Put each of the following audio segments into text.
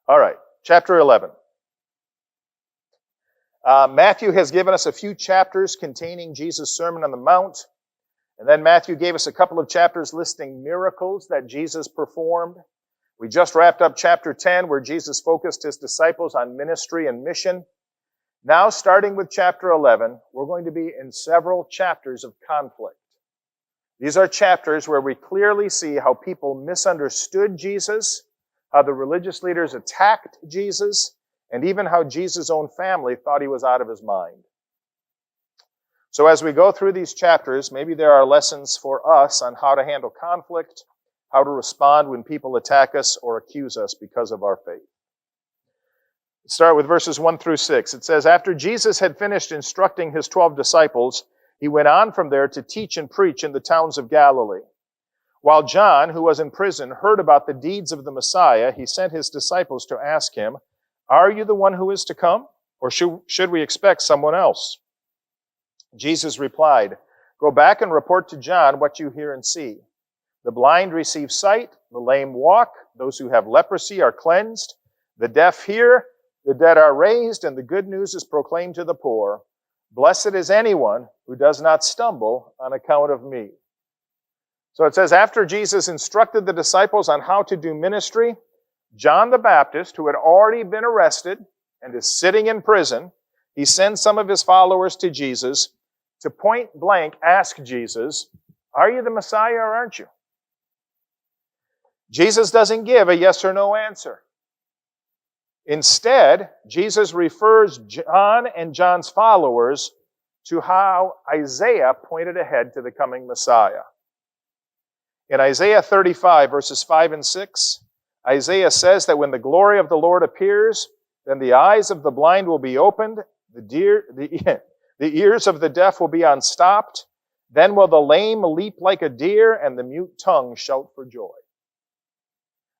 All right, chapter 11. Matthew has given us a few chapters containing Jesus' Sermon on the Mount. And then Matthew gave us a couple of chapters listing miracles that Jesus performed. We just wrapped up chapter 10 where Jesus focused his disciples on ministry and mission. Now, starting with chapter 11, we're going to be in several chapters of conflict. These are chapters where we clearly see how people misunderstood Jesus, how the religious leaders attacked Jesus, and even how Jesus' own family thought he was out of his mind. So as we go through these chapters, maybe there are lessons for us on how to handle conflict, how to respond when people attack us or accuse us because of our faith. Let's start with verses 1 through 6. It says, "After Jesus had finished instructing his 12 disciples, he went on from there to teach and preach in the towns of Galilee. While John, who was in prison, heard about the deeds of the Messiah, he sent his disciples to ask him, 'Are you the one who is to come, or should we expect someone else?' Jesus replied, 'Go back and report to John what you hear and see. The blind receive sight, the lame walk, those who have leprosy are cleansed, the deaf hear, the dead are raised, and the good news is proclaimed to the poor. Blessed is anyone who does not stumble on account of me.'" So it says, after Jesus instructed the disciples on how to do ministry, John the Baptist, who had already been arrested and is sitting in prison, he sends some of his followers to Jesus to point blank ask Jesus, "Are you the Messiah or aren't you?" Jesus doesn't give a yes or no answer. Instead, Jesus refers John and John's followers to how Isaiah pointed ahead to the coming Messiah. In Isaiah 35, verses 5 and 6, Isaiah says that when the glory of the Lord appears, then the eyes of the blind will be opened, the ears of the deaf will be unstopped, then will the lame leap like a deer, and the mute tongue shout for joy.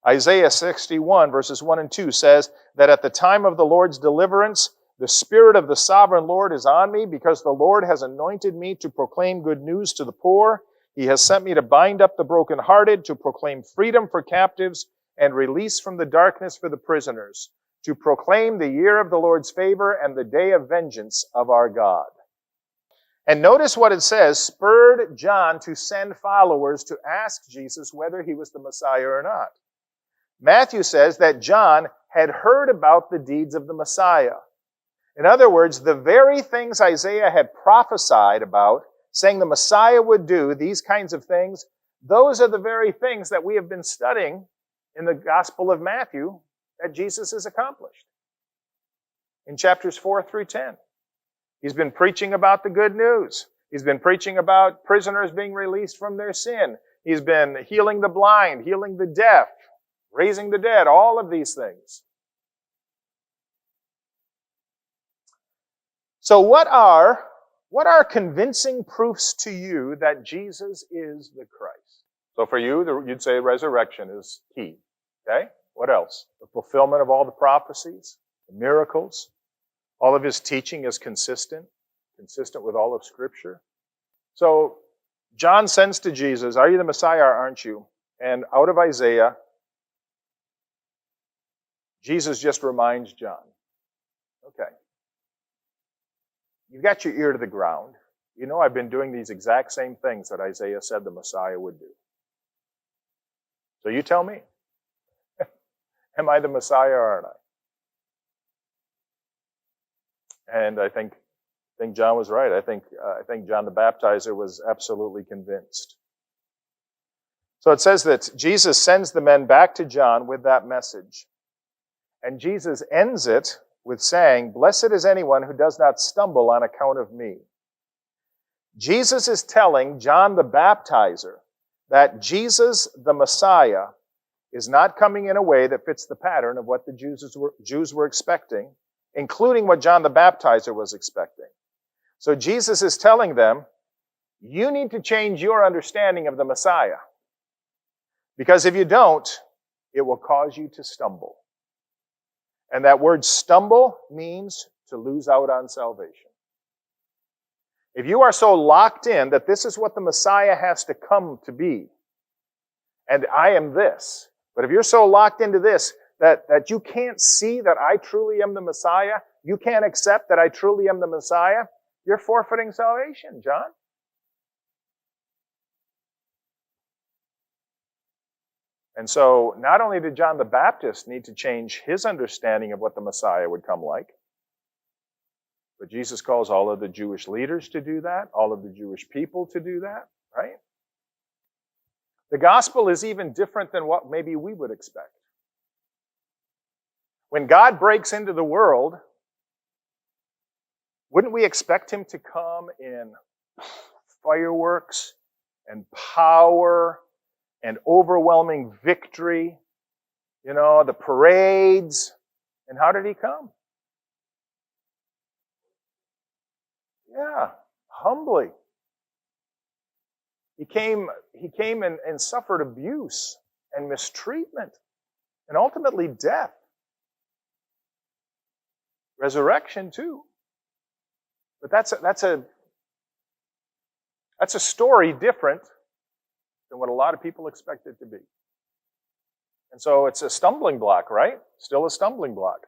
Isaiah 61, verses 1 and 2 says that at the time of the Lord's deliverance, the Spirit of the Sovereign Lord is on me, because the Lord has anointed me to proclaim good news to the poor. He has sent me to bind up the brokenhearted, to proclaim freedom for captives and release from the darkness for the prisoners, to proclaim the year of the Lord's favor and the day of vengeance of our God. And notice what it says, spurred John to send followers to ask Jesus whether he was the Messiah or not. Matthew says that John had heard about the deeds of the Messiah. In other words, the very things Isaiah had prophesied about, saying the Messiah would do these kinds of things, those are the very things that we have been studying in the Gospel of Matthew that Jesus has accomplished. In chapters 4 through 10. He's been preaching about the good news. He's been preaching about prisoners being released from their sin. He's been healing the blind, healing the deaf, raising the dead, all of these things. So what are convincing proofs to you that Jesus is the Christ? So for you, you'd say resurrection is key. Okay? What else? The fulfillment of all the prophecies, the miracles. All of his teaching is consistent with all of Scripture. So John sends to Jesus, "Are you the Messiah or aren't you?" And out of Isaiah, Jesus just reminds John, okay, you've got your ear to the ground. You know I've been doing these exact same things that Isaiah said the Messiah would do. So you tell me, am I the Messiah or aren't I? And I think John was right. I think John the Baptizer was absolutely convinced. So it says that Jesus sends the men back to John with that message. And Jesus ends it with saying, "Blessed is anyone who does not stumble on account of me." Jesus is telling John the Baptizer that Jesus, the Messiah, is not coming in a way that fits the pattern of what the Jews were expecting, including what John the Baptizer was expecting. So Jesus is telling them, you need to change your understanding of the Messiah. Because if you don't, it will cause you to stumble. And that word stumble means to lose out on salvation. If you are so locked in that this is what the Messiah has to come to be, and I am this, but if you're so locked into this that you can't see that I truly am the Messiah, you can't accept that I truly am the Messiah, you're forfeiting salvation, John. And so not only did John the Baptist need to change his understanding of what the Messiah would come like, but Jesus calls all of the Jewish leaders to do that, all of the Jewish people to do that, right? The gospel is even different than what maybe we would expect. When God breaks into the world, wouldn't we expect him to come in fireworks and power and overwhelming victory? You know, the parades. And how did he come? Yeah, humbly. He came and suffered abuse and mistreatment and ultimately death. Resurrection too. But that's a story different than what a lot of people expect it to be. And so it's a stumbling block, right? Still a stumbling block.